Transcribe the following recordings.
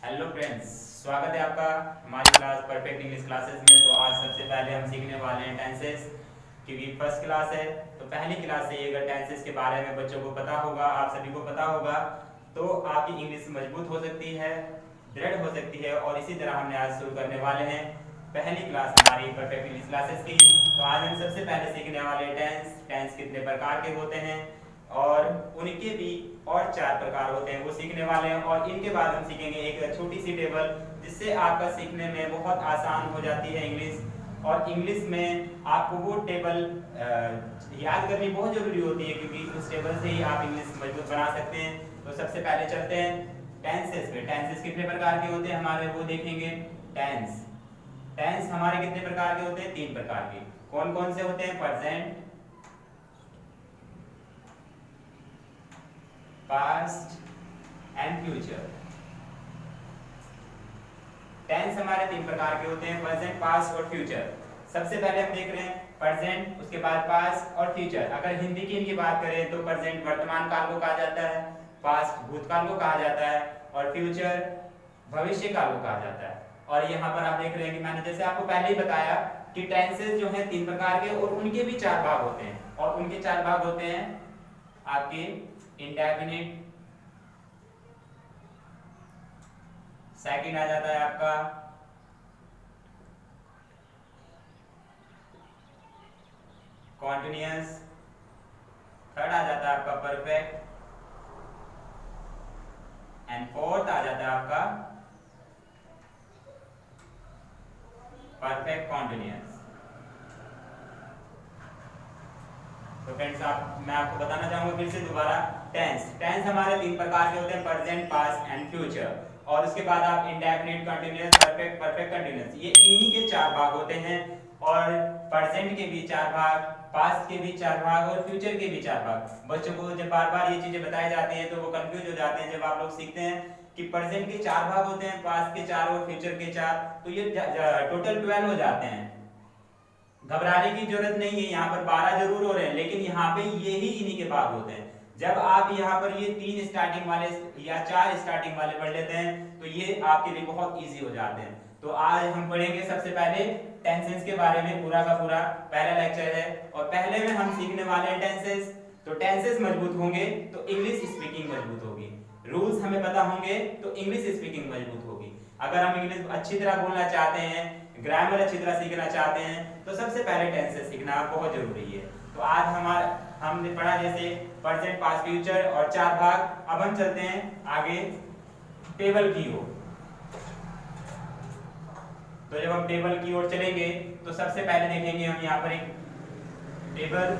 Hello friends, स्वागत है आपका हमारी क्लास परफेक्ट इंग्लिश क्लासेस में। तो आज सबसे पहले हम सीखने वाले हैं टेंसेस, क्योंकि फर्स्ट क्लास है। तो पहली क्लास से अगर टेंसेस के बारे में बच्चों को पता होगा, आप सभी को पता होगा, तो आपकी इंग्लिश मजबूत हो सकती है, दृढ़ हो सकती है। और इसी तरह हमने आज शुरू करने वाले हैं पहली क्लास हमारी परफेक्ट इंग्लिश क्लासेस की। तो आज हम सबसे पहले सीखने वाले टेंस कितने प्रकार के होते हैं और उनके भी और 4 प्रकार होते हैं, वो सीखने वाले हैं। और इनके बाद हम सीखेंगे एक छोटी सी टेबल, जिससे आपका सीखने में बहुत आसान हो जाती है इंग्लिश। और इंग्लिश में आपको वो टेबल याद करनी बहुत जरूरी होती है, क्योंकि उस टेबल से ही आप इंग्लिश मजबूत बना सकते हैं। तो सबसे पहले चलते हैं टेंसेस पे। टेंसेस कितने प्रकार के होते हैं हमारे, वो देखेंगे। टेंस हमारे कितने प्रकार के होते हैं? 3 प्रकार के। कौन कौन से होते हैं? Present, past and future. Tense हमारे 3 प्रकार के होते हैं, प्रेजेंट, पास्ट और फ्यूचर। सबसे पहले हम देख रहे हैं प्रेजेंट, उसके बाद पास्ट और फ्यूचर। अगर हिंदी की इनकी बात करें तो प्रेजेंट वर्तमान काल को कहा जाता है, पास्ट भूतकाल को कहा जाता है और फ्यूचर भविष्य काल को कहा जाता है। और यहाँ पर आप देख रहे हैं कि मैंने जैसे आपको पहले ही बताया कि टेंसेस जो हैं 3 प्रकार के और उनके भी 4 भाग होते हैं। और उनके 4 भाग होते हैं आपके इंडेफिनिट, सेकंड आ जाता है आपका कॉन्टिन्यूअस, थर्ड आ जाता है आपका परफेक्ट एंड फोर्थ आ जाता है आपका परफेक्ट कॉन्टिन्यूअस। तो फ्रेंड्स, मैं आपको बताना चाहूंगा फिर से दोबारा। टेंस हमारे 3 प्रकार के होते हैं, प्रेजेंट, पास्ट एंड फ्यूचर। और उसके बाद आप इंडेफिनिट, कंटीन्यूअस, परफेक्ट कंटीन्यूअस, ये इन्हीं के 4 भाग होते हैं। और प्रेजेंट के भी 4 भाग, पास्ट के भी 4 भाग और फ्यूचर के भी 4 भाग। बच्चों को जब बार बार ये चीजें बताई जाती हैं तो वो कंफ्यूज हो जाते हैं। जब आप लोग सीखते हैं कि प्रेजेंट के 4 भाग होते हैं, पास्ट के 4 और फ्यूचर के 4, तो ये टोटल 12 हो जाते हैं। घबराने की जरूरत नहीं है, यहाँ पर 12 जरूर हो रहे हैं, लेकिन यहाँ पे ये ही इन्हीं के भाग होते हैं। जब आप यहाँ पर ये 3 स्टार्टिंग वाले या 4 स्टार्टिंग वाले पढ़ लेते हैं तो ये आपके लिए बहुत इजी हो जाते हैं। तो आज हम पढ़ेंगे सबसे पहले टेंसेस के बारे में, पूरा का पूरा पहला लेक्चर है। और पहले में हम सीखने वाले हैं टेंसेस। तो टेंसेस मजबूत होंगे तो इंग्लिश स्पीकिंग मजबूत होगी, रूल्स हमें पता होंगे तो इंग्लिश स्पीकिंग मजबूत होगी। अगर हम इंग्लिश अच्छी तरह बोलना चाहते हैं, ग्रामर अच्छी तरह सीखना चाहते हैं, तो सबसे पहले टेंसेस सीखना बहुत जरूरी है। तो आज हमने पढ़ा जैसे प्रेजेंट, पास्ट, फ्यूचर और 4 भाग। अब हम चलते हैं आगे टेबल की ओर। तो जब हम टेबल की ओर चलेंगे तो सबसे पहले देखेंगे हम यहाँ पर एक टेबल,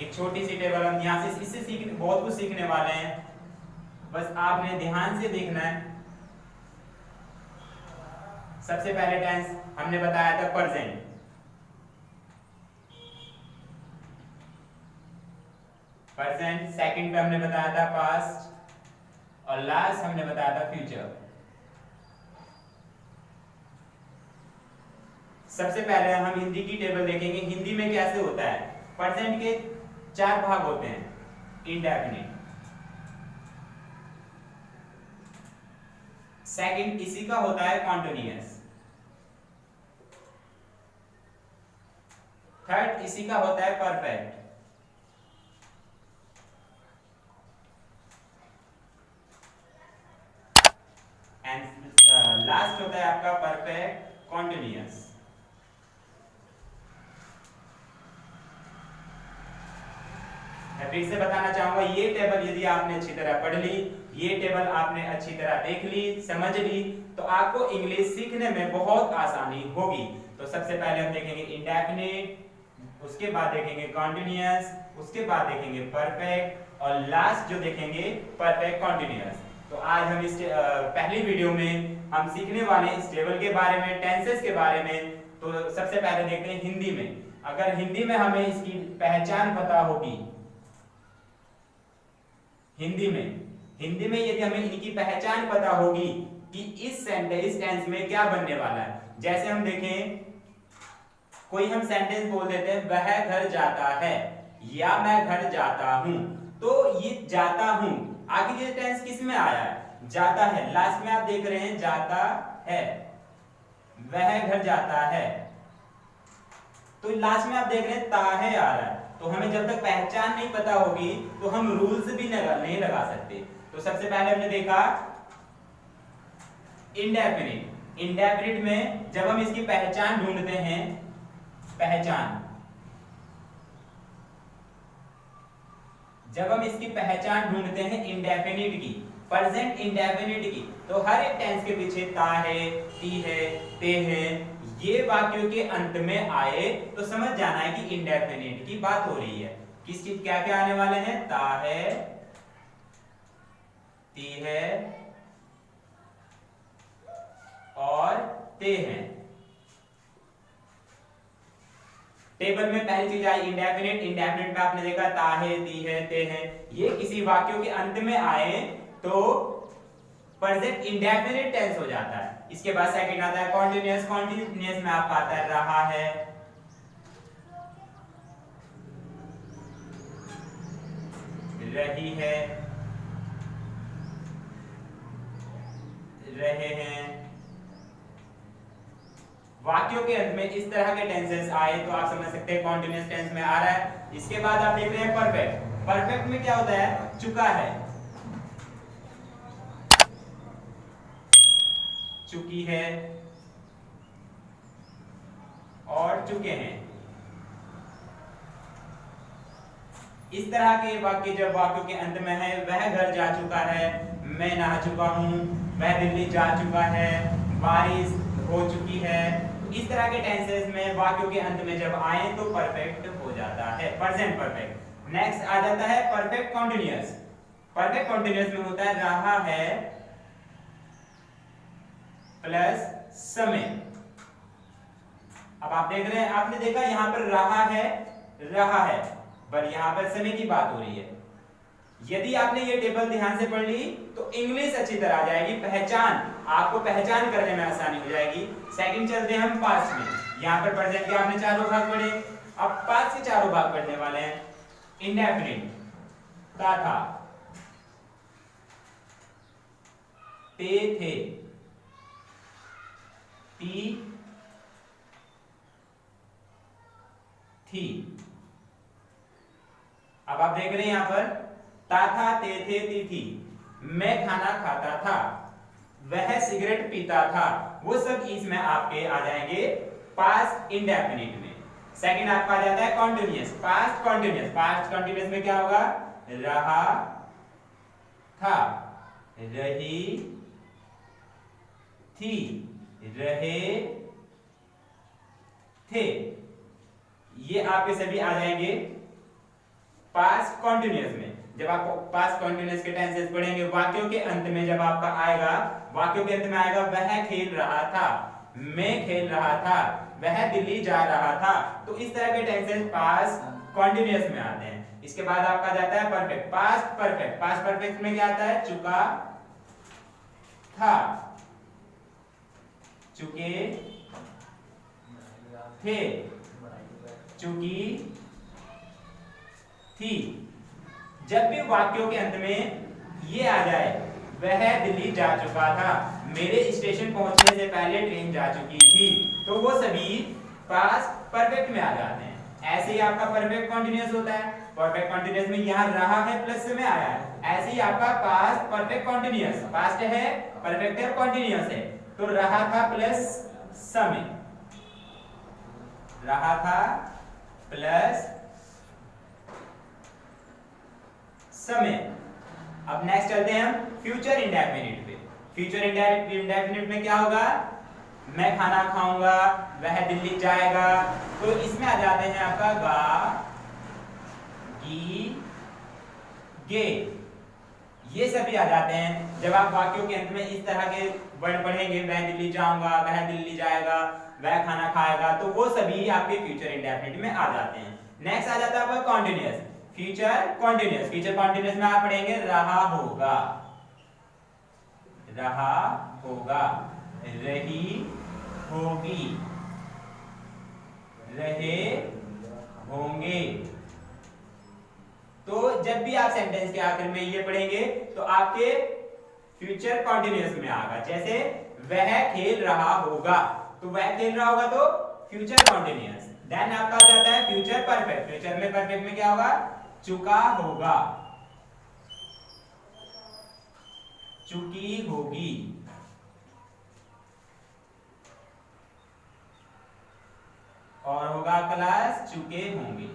एक छोटी सी टेबल। हम यहाँ से इससे बहुत कुछ सीखने वाले हैं, बस आपने ध्यान से देखना है। सबसे पहले टेंस हमने बताया था प्रेजेंट, सेकंड पे हमने बताया था पास्ट और लास्ट हमने बताया था फ्यूचर। सबसे पहले हम हिंदी की टेबल देखेंगे। हिंदी में कैसे होता है? प्रेजेंट के 4 भाग होते हैं, इंडेफिनिट, सेकंड इसी का होता है कॉन्टिन्यूअस, थर्ड इसी का होता है परफेक्ट, एंड लास्ट होता है आपका परफेक्ट कॉन्टिन्यूअस। मैं फिर से बताना चाहूंगा, ये टेबल यदि आपने अच्छी तरह पढ़ ली, ये टेबल आपने अच्छी तरह देख ली, समझ ली, तो आपको इंग्लिश सीखने में बहुत आसानी होगी। तो सबसे पहले हम देखेंगे इंडेफिनिट, उसके बाद देखेंगे कॉन्टिन्यूअस, उसके बाद देखेंगे परफेक्ट और लास्ट जो देखेंगे परफेक्ट कॉन्टिन्यूअस। तो आज हम इस पहली वीडियो में हम सीखने वाले इस टेबल के बारे में, टेंसेस के बारे में। तो सबसे पहले देखते हैं हिंदी में। अगर हिंदी में हमें इसकी पहचान पता होगी, हिंदी में यदि हमें इनकी पहचान पता होगी कि इस टेंस में क्या बनने वाला है। जैसे हम देखें, कोई हम सेंटेंस बोल देते हैं, वह घर जाता है या मैं घर जाता हूं, तो ये जाता हूं, आखिर ये टेंस किस में आया है? जाता है। लास्ट में आप देख रहे हैं जाता है, वह घर जाता है, तो लास्ट में आप देख रहे हैं ताहे आ रहा है। तो हमें जब तक पहचान नहीं पता होगी तो हम रूल्स भी नहीं लगा सकते। तो सबसे पहले हमने देखा इंडेफिनिट। इंडेफिनिट में जब हम इसकी पहचान ढूंढते हैं, जब हम इसकी पहचान ढूंढते हैं इंडेफिनिट की, प्रेजेंट इंडेफिनिट की, तो हर एक टेंस के पीछे ता है, ती है, ते है, ये वाक्यों के अंत में आए तो समझ जाना है कि इंडेफिनिट की बात हो रही है। किस चीज क्या क्या आने वाले हैं? ता है, ती है और ते हैं। टेबल में पहली चीज आई इंडेफिनिट। इंडेफिनिट में आपने देखा ता है, ती है, ते है, ये किसी वाक्यों के अंत में आए तो प्रेजेंट इंडेफिनिट टेंस हो जाता है। इसके बाद सेकंड आता है कॉन्टिन्यूअस। कॉन्टिन्यूअस में आपका आता है रहा है, रही है, रहे हैं। वाक्यों के अंत में इस तरह के टेंसेस आए तो आप समझ सकते हैं कॉन्टिन्यूअस टेंस में आ रहा है। इसके बाद आप देख रहे हैं परफेक्ट। परफेक्ट में क्या होता है? चुका है, चुकी है और चुके हैं। इस तरह के वाक्य जब वाक्यों के अंत में है, वह घर जा चुका है, मैं नहा चुका हूं, वह दिल्ली जा चुका है, बारिश हो चुकी है, इस तरह के टेंसेस में वाक्यों के अंत में जब आए तो परफेक्ट हो जाता है, प्रेजेंट परफेक्ट। नेक्स्ट आ जाता है परफेक्ट कॉन्टिन्यूअस। परफेक्ट कॉन्टिन्यूअस में होता है रहा है प्लस समय। अब आप देख रहे हैं, आपने देखा यहां पर रहा है, पर यहां पर समय की बात हो रही है। यदि आपने ये टेबल ध्यान से पढ़ ली तो इंग्लिश अच्छी तरह आ जाएगी, पहचान आपको पहचान करने में आसानी हो जाएगी। सेकंड चलते हैं हम पास्ट में। यहां पर प्रेजेंट के आपने चारों भाग पढ़े, अब पास्ट के चारों भाग पढ़ने वाले हैं। इंडेफिनिट था, ते थे, ती थी। अब आप देख रहे हैं यहां पर ता था, ते थे, ती थी। मैं खाना खाता था, वह सिगरेट पीता था, वो सब इसमें आपके आ जाएंगे पास्ट इंडेफिनिट में। सेकंड आपका आ जाता है continuous, past continuous. Past continuous में क्या होगा? रहा था, रही थी, रहे थे, ये आपके सभी आ जाएंगे पास्ट कॉन्टिन्यूअस में। जब आप पास्ट कॉन्टिन्यूअस के टेंसेस पढ़ेंगे, वाक्यों के अंत में जब आपका आएगा, वाक्यों के अंत में आएगा वह खेल रहा था, मैं खेल रहा था, वह दिल्ली जा रहा था, तो इस तरह के टेंसेस पास्ट कॉन्टिन्यूअस में आते हैं। इसके बाद आपका जाता है perfect, past perfect. Past perfect में क्या आता है? चुका था, चुके थे, चुकी थी। जब भी वाक्यों के अंत में ये आ जाए, वह दिल्ली जा चुका था, मेरे स्टेशन पहुंचने से पहले ट्रेन जा चुकी थी, तो वो सभी पास्ट परफेक्ट में आ जाते हैं। ऐसे ही आपका परफेक्ट कॉन्टिन्यूअस होता है। परफेक्ट कॉन्टिन्यूअस में यहां रहा है प्लस में आया है, ऐसे ही आपका पास्ट परफेक्ट कॉन्टिन्यूअस। पास्ट है, परफेक्ट है, कॉन्टिन्यूअस है, तो रहा था प्लस समय, रहा था प्लस समय। अब नेक्स्ट चलते हैं हम फ्यूचर इंडेफिनिट पे। फ्यूचर इंडेफिनिट में क्या होगा? मैं खाना खाऊंगा, वह दिल्ली जाएगा, तो इसमें आ जाते हैं आपका गा, गी, गे, ये सभी आ जाते हैं। जब आप वाक्यों के अंत में इस तरह के वर्ड पढ़ेंगे, वह दिल्ली जाऊंगा, वह दिल्ली जाएगा, वह खाना खाएगा, तो वो सभी आपके फ्यूचर इंडेफिनिट में आ जाते हैं। नेक्स्ट आ जाता है आपका continuous, future continuous. Future continuous में आप पढ़ेंगे रहा होगा, रहा होगा, रही होगी, रहे होंगे, तो जब भी आप सेंटेंस के आखिर में ये पढ़ेंगे तो आपके फ्यूचर कंटीन्यूअस में आएगा। जैसे वह खेल रहा होगा, तो वह खेल रहा होगा तो फ्यूचर कंटीन्यूअस। देन आपका आ जाता है फ्यूचर परफेक्ट। फ्यूचर में परफेक्ट में क्या होगा? चुका होगा, चुकी होगी, और होगा क्लास चुके होंगे।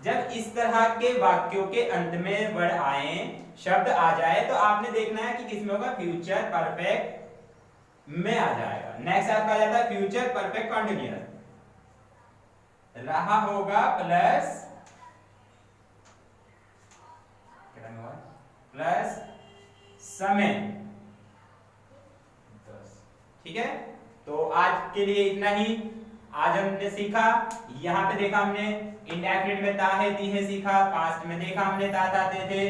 जब इस तरह के वाक्यों के अंत में वर्ड आए, शब्द आ जाए, तो आपने देखना है कि किसमें होगा? फ्यूचर परफेक्ट में आ जाएगा। नेक्स्ट आपका आ जाता है फ्यूचर परफेक्ट कंटीन्यूअस। रहा होगा प्लस समय। ठीक है, तो आज के लिए इतना ही। आज हमने सीखा, यहाँ पे देखा हमने इंडेफिनिट में ता है ती है सीखा, पास्ट में देखा हमने ता था ते थे,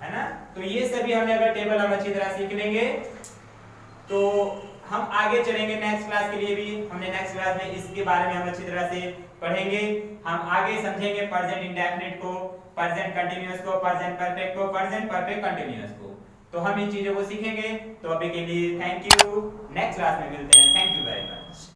है ना। तो ये सभी हमने अगर टेबल हम अच्छी तरह सीख लेंगे तो हम आगे चलेंगे। नेक्स्ट क्लास के लिए भी हमने नेक्स्ट क्लास में इसके बारे में हम अच्छी तरह से पढ़ेंगे। हम आगे समझेंगे प्रेजेंट इंडेफिनिट को, प्रेजेंट कंटीन्यूअस को, प्रेजेंट परफेक्ट को, प्रेजेंट परफेक्ट कंटीन्यूअस को। तो हम इन चीजों को सीखेंगे। तो अभी के लिए थैंक यू। नेक्स्ट क्लास में मिलते हैं। Thank you very much.